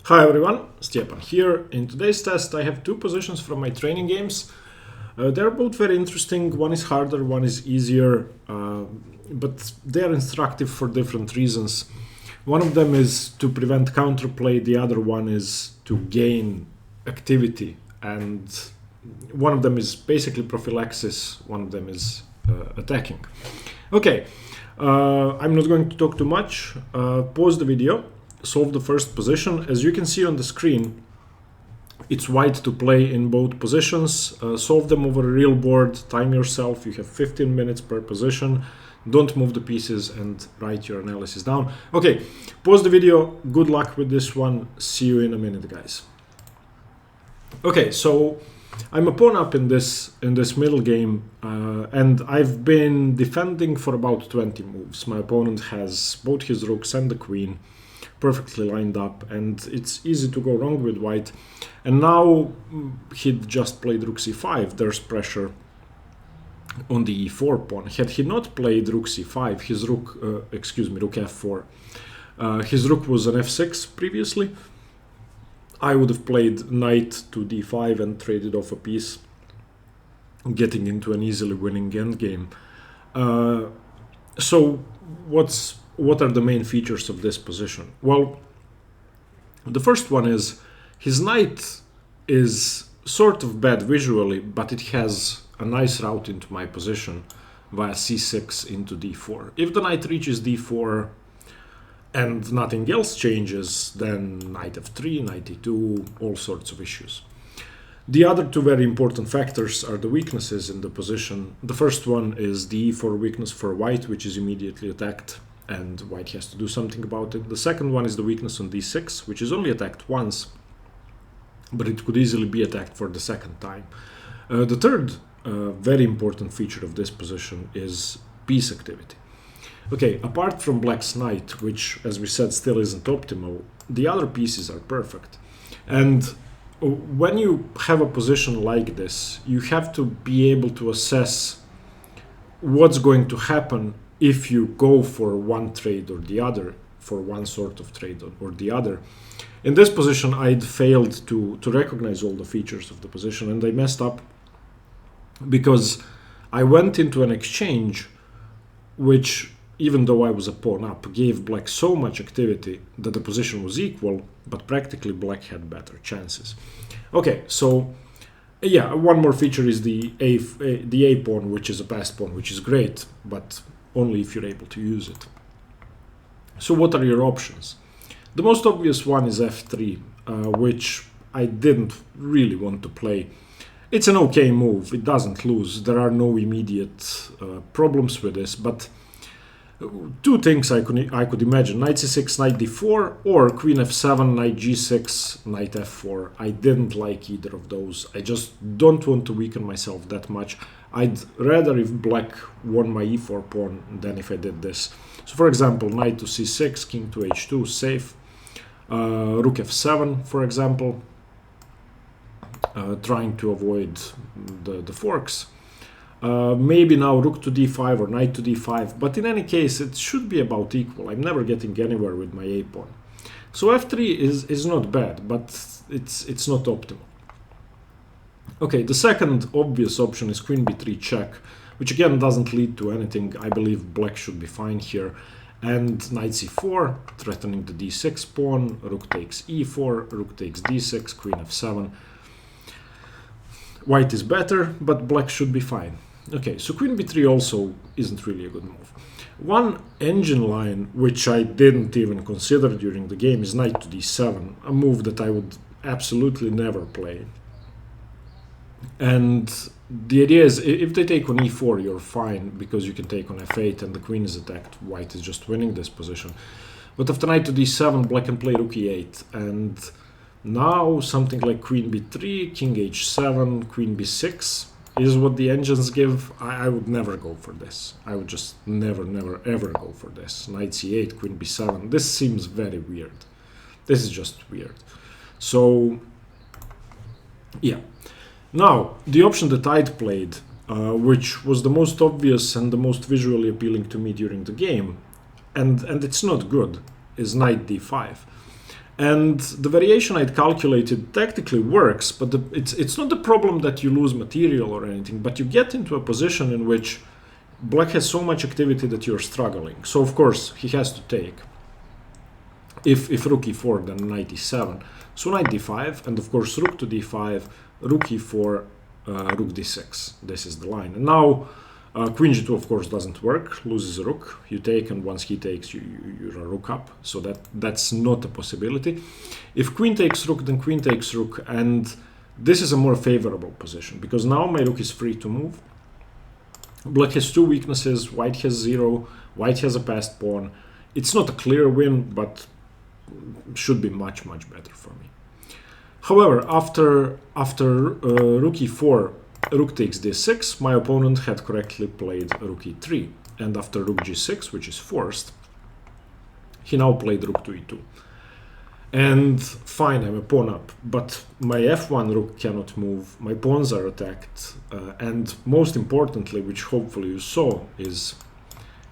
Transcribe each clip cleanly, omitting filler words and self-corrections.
Hi everyone, Stepan here. In today's test I have two positions from my training games. They're both very interesting. One is harder, one is easier, but they're instructive for different reasons. One of them is to prevent counterplay, the other one is to gain activity, and one of them is basically prophylaxis, one of them is attacking. Okay, I'm not going to talk too much. Pause the video. Solve the first position. As you can see on the screen, it's white to play in both positions. Solve them over a real board, time yourself, you have 15 minutes per position. Don't move the pieces and write your analysis down. Okay, pause the video, good luck with this one, see you in a minute guys. Okay, so I'm a pawn up in this middle game, and I've been defending for about 20 moves. My opponent has both his rooks and the queen perfectly lined up, and it's easy to go wrong with white. And now he'd just played rook c5. There's pressure on the e4 pawn. Had he not played rook c5, his rook, rook f4, his rook was an f6 previously. I would have played knight to d5 and traded off a piece, getting into an easily winning endgame. So what are the main features of this position? Well, the first one is his knight is sort of bad visually, but it has a nice route into my position via c6 into d4. If the knight reaches d4 and nothing else changes, then knight f3, knight e2, all sorts of issues. The other two very important factors are the weaknesses in the position. The first one is the e4 weakness for white, which is immediately attacked, and white has to do something about it. The second one is the weakness on d6, which is only attacked once, but it could easily be attacked for the second time. The third very important feature of this position is piece activity. Okay, apart from black's knight, which, as we said, still isn't optimal, the other pieces are perfect. And when you have a position like this, you have to be able to assess what's going to happen if you go for one trade or the other, for one sort of trade or the other. In this position, I'd failed to recognize all the features of the position, and I messed up because I went into an exchange which, even though I was a pawn up, gave black so much activity that the position was equal, but practically black had better chances. Okay, so yeah, one more feature is the a pawn, which is a passed pawn, which is great, but only if you're able to use it. So what are your options? The most obvious one is f3, which I didn't really want to play. It's an okay move, it doesn't lose, there are no immediate problems with this, but two things I could imagine: knight c6, knight d4, or queen f7, knight g6, knight f4. I didn't like either of those. I just don't want to weaken myself that much. I'd rather if black won my e4 pawn than if I did this. So for example, knight to c6, king to h2, safe. Rook f7, for example, trying to avoid the forks. Maybe now rook to d5 or knight to d5, but in any case it should be about equal. I'm never getting anywhere with my a-pawn. So f3 is not bad, but it's not optimal. Okay, the second obvious option is queen b3 check, which again doesn't lead to anything. I believe black should be fine here. And knight c4, threatening the d6 pawn, rook takes e4, rook takes d6, queen f7. White is better, but black should be fine. Okay, so queen b3 also isn't really a good move. One engine line, which I didn't even consider during the game, is knight to d7, a move that I would absolutely never play. And the idea is, if they take on e4, you're fine, because you can take on f8 and the queen is attacked. White is just winning this position. But after knight to d7, black can play rook e8, and now something like queen b3, king h7, queen b6 is what the engines give. I would never go for this. I would just never ever go for this. Knight c8, queen b7. This seems very weird. This is just weird. So yeah. Now, the option that I'd played, which was the most obvious and the most visually appealing to me during the game, and it's not good, is knight d5. And the variation I'd calculated tactically works, but it's not the problem that you lose material or anything, but you get into a position in which black has so much activity that you're struggling. So of course he has to take. If rook e4, then knight e7. So knight d5, and of course rook to d5, rook e4, rook d6. This is the line. And now queen g2 of course doesn't work, loses a rook. You take, and once he takes, you're a rook up. So that's not a possibility. If queen takes rook, then queen takes rook, and this is a more favorable position because now my rook is free to move. Black has two weaknesses, white has zero, white has a passed pawn. It's not a clear win, but should be much, much better for me. However, after rook e4, rook takes d6, my opponent had correctly played rook e3. And after rook g6, which is forced, he now played rook to e2. And fine, I'm a pawn up, but my f1 rook cannot move, my pawns are attacked, and most importantly, which hopefully you saw, is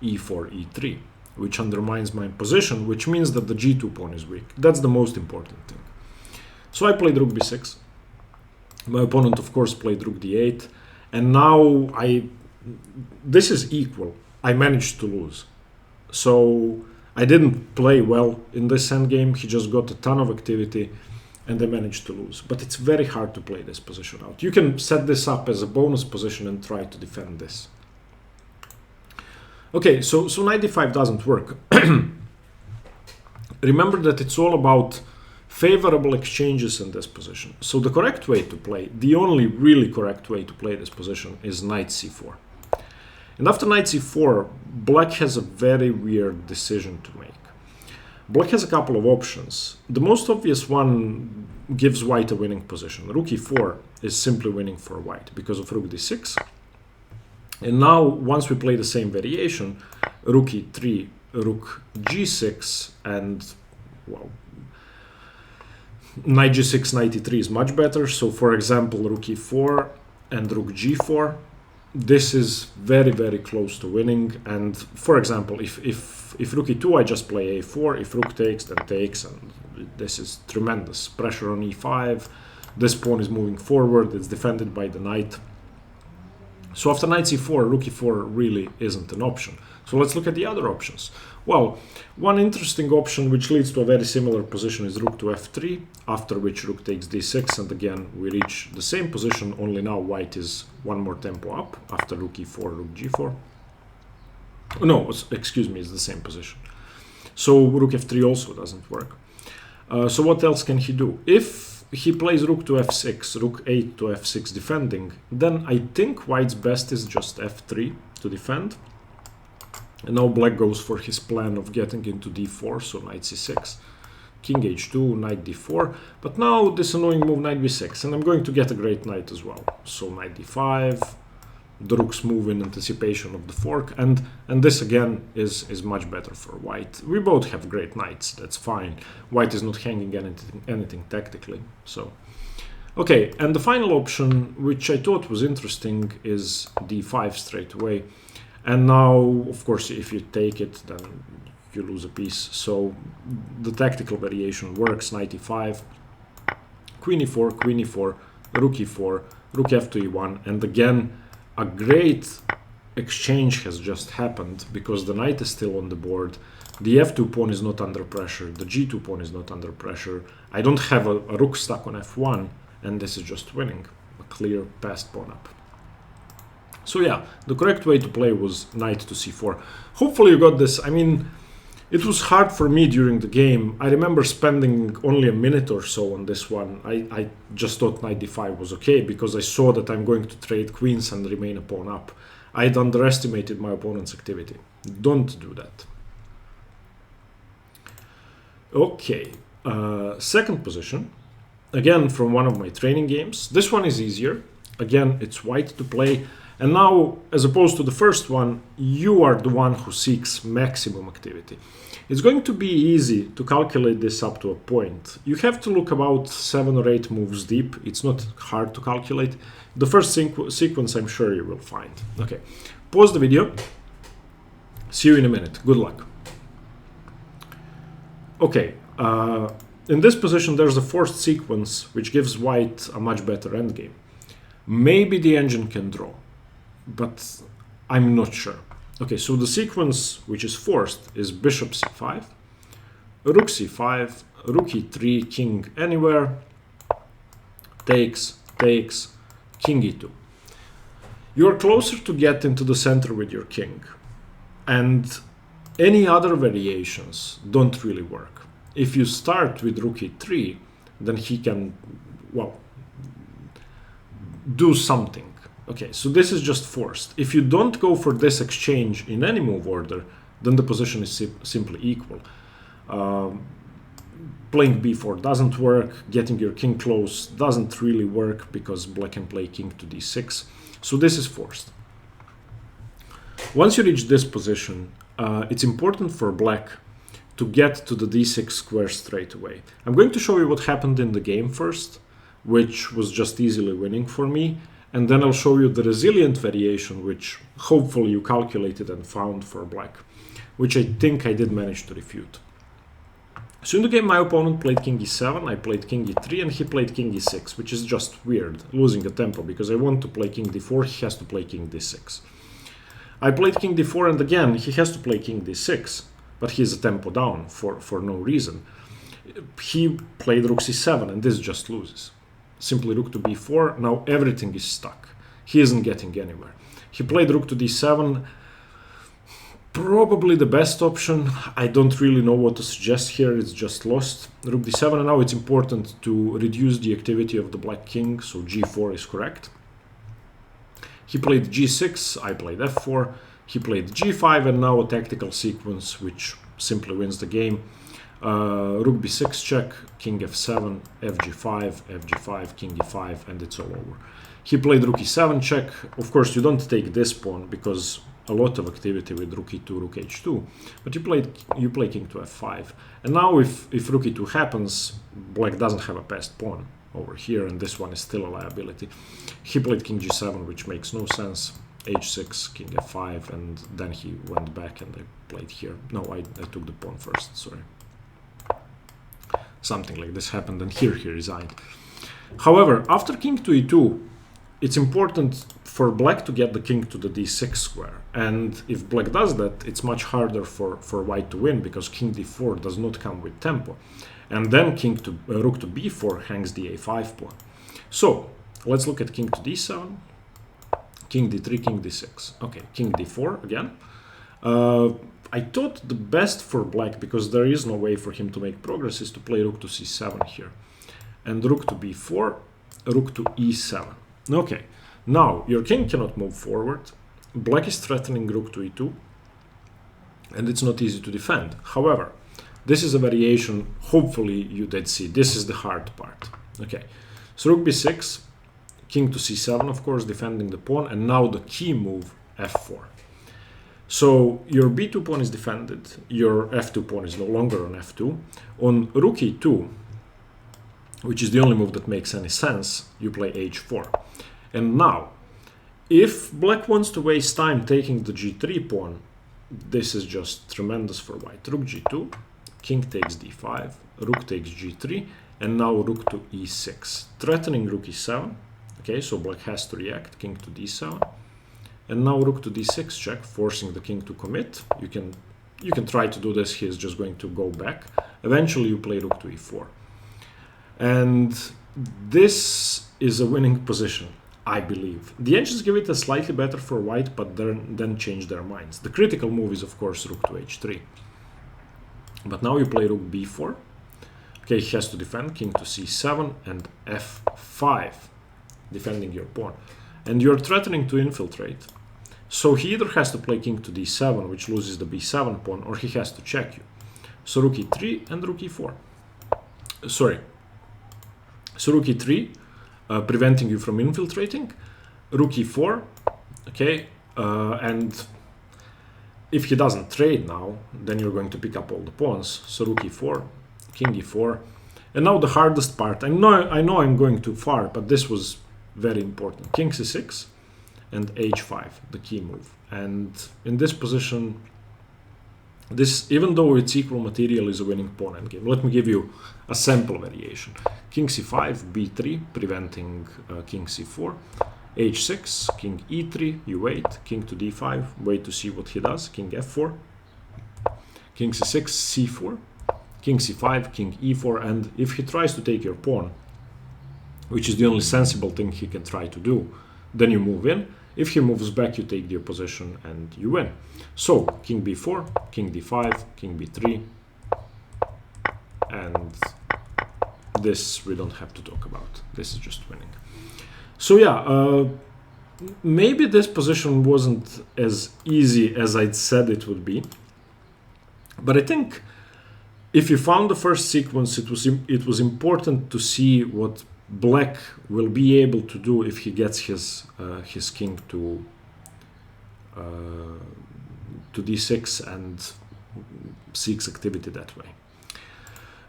e4, e3, which undermines my position, which means that the g2 pawn is weak. That's the most important thing. So I played rook b6. My opponent, of course, played rook d8, and now this is equal. I managed to lose. So I didn't play well in this endgame. He just got a ton of activity, and I managed to lose. But it's very hard to play this position out. You can set this up as a bonus position and try to defend this. Okay, so knight d5 doesn't work. Remember that it's all about favorable exchanges in this position. So the correct way to play, the only really correct way to play this position, is knight c4. And after knight c4, black has a very weird decision to make. Black has a couple of options. The most obvious one gives white a winning position. Rook e4 is simply winning for white because of rook d6. And now, once we play the same variation, rook e3, rook g6, and, well, knight g6, knight e3 is much better. So, for example, rook e4 and rook g4, this is very, very close to winning. And, for example, if rook e2, I just play a4. If rook takes, then takes, and this is tremendous. Pressure on e5. This pawn is moving forward. It's defended by the knight. So after knight c4, rook e4 really isn't an option. So let's look at the other options. Well, one interesting option which leads to a very similar position is rook to f3, after which rook takes d6, and again we reach the same position, only now white is one more tempo up after rook e4, rook g4. No, excuse me, it's the same position. So rook f3 also doesn't work. So what else can he do? If he plays rook to f6, rook 8 to f6 defending, then I think white's best is just f3 to defend. And now black goes for his plan of getting into d4, so knight c6, king h2, knight d4. But now this annoying move, knight b6, and I'm going to get a great knight as well. So knight d5, the rooks move in anticipation of the fork, and this again is much better for white. We both have great knights, that's fine. White is not hanging anything tactically. So, okay, and the final option, which I thought was interesting, is d5 straight away. And now, of course, if you take it, then you lose a piece. So the tactical variation works, knight e5, queen e4, rook e4, rook f to e1, and again, a great exchange has just happened because the knight is still on the board. The f2 pawn is not under pressure. The g2 pawn is not under pressure. I don't have a rook stuck on f1, and this is just winning. A clear passed pawn up. So yeah, the correct way to play was knight to c4. Hopefully you got this. I mean, it was hard for me during the game. I remember spending only a minute or so on this one. I just thought knight d5 was okay because I saw that I'm going to trade queens and remain a pawn up. I'd underestimated my opponent's activity. Don't do that. Okay, second position. Again, from one of my training games. This one is easier. Again, it's white to play. And now, as opposed to the first one, you are the one who seeks maximum activity. It's going to be easy to calculate this up to a point. You have to look about 7 or 8 moves deep. It's not hard to calculate. The first sequence I'm sure you will find. Okay, pause the video. See you in a minute. Good luck. Okay, in this position, there's a forced sequence which gives white a much better endgame. Maybe the engine can draw, but I'm not sure. Okay, so the sequence which is forced is bishop c5, rook c5, rook e3, king anywhere, takes, takes, king e2. You're closer to get into the center with your king, and any other variations don't really work. If you start with rook e3, then he can, well, do something. Okay, so this is just forced. If you don't go for this exchange in any move order, then the position is simply equal. Playing b4 doesn't work, getting your king close doesn't really work because black can play king to d6. So this is forced. Once you reach this position, it's important for black to get to the d6 square straight away. I'm going to show you what happened in the game first, which was just easily winning for me, and then I'll show you the resilient variation, which hopefully you calculated and found for black, which I think I did manage to refute. So in the game, my opponent played king e7, I played king e3, and he played king e6, which is just weird, losing a tempo, because I want to play king d4, he has to play king d6. I played king d4, and again, he has to play king d6, but he's a tempo down for no reason. He played rook c7, and this just loses. Simply rook to b4, now everything is stuck. He isn't getting anywhere. He played rook to d7, probably the best option. I don't really know what to suggest here, it's just lost. Rook d7, and now it's important to reduce the activity of the black king, so g4 is correct. He played g6, I played f4, he played g5, and now a tactical sequence which simply wins the game. Rook b6 check, king f7, fg5, fg5, king e5, and it's all over. He played rook e7 check. Of course, you don't take this pawn because a lot of activity with rook e2, rook h2, but you play king to f5. And now if rook e2 happens, black doesn't have a passed pawn over here, and this one is still a liability. He played king g7, which makes no sense. h6, king f5, and then he went back and I played here. No, I took the pawn first, sorry. Something like this happened, and here he resigned. However, after king to e2, it's important for black to get the king to the d6 square. And if black does that, it's much harder for white to win, because king d4 does not come with tempo. And then rook to b4 hangs the a5 pawn. So let's look at king to d7, king d3, king d6. Okay, king d4 again. I thought the best for black, because there is no way for him to make progress, is to play rook to c7 here. And rook to b4, rook to e7. Okay, now your king cannot move forward. Black is threatening rook to e2, and it's not easy to defend. However, this is a variation, hopefully you did see. This is the hard part. Okay, so rook b6, king to c7, of course, defending the pawn, and now the key move, f4. So your b2 pawn is defended, your f2 pawn is no longer on f2. On rook e2, which is the only move that makes any sense, you play h4. And now, if black wants to waste time taking the g3 pawn, this is just tremendous for white. Rook g2, king takes d5, rook takes g3, and now rook to e6, threatening rook e7. Okay, so black has to react, king to d7. And now rook to d6 check, forcing the king to commit. You can try to do this, he is just going to go back. Eventually you play rook to e4. And this is a winning position, I believe. The ancients give it a slightly better for white, but then change their minds. The critical move is, of course, rook to h3. But now you play rook b4. Okay, he has to defend, king to c7, and f5, defending your pawn. And you're threatening to infiltrate. So he either has to play king to d7, which loses the b7 pawn, or he has to check you. So rook e3 and rook e4. Sorry. So rook e3, preventing you from infiltrating. Rook e4, okay, and if he doesn't trade now, then you're going to pick up all the pawns. So rook e4, king e4, and now the hardest part. I know I'm going too far, but this was very important. King c6 and h5, the key move. And in this position, This, even though it's equal material, is a winning pawn endgame. Let me give you a sample variation. King c5, b3, preventing king c4. h6, king e3, you wait. King to d5, wait to see what he does. King f4. King c6, c4. King c5, king e4. And if he tries to take your pawn, which is the only sensible thing he can try to do, then you move in. If he moves back, you take the opposition and you win. So, king b4, king d5, king b3, and this we don't have to talk about. This is just winning. So yeah, maybe this position wasn't as easy as I'd said it would be, but I think if you found the first sequence, it was important to see what Black will be able to do if he gets his king to d6 and seeks activity that way.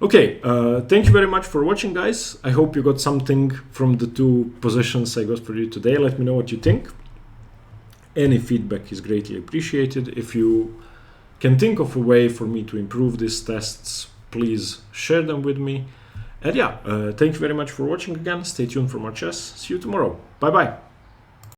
Okay, thank you very much for watching, guys. I hope you got something from the two positions I got for you today. Let me know what you think. Any feedback is greatly appreciated. If you can think of a way for me to improve these tests, please share them with me. And yeah, thank you very much for watching again. Stay tuned for more chess. See you tomorrow. Bye bye.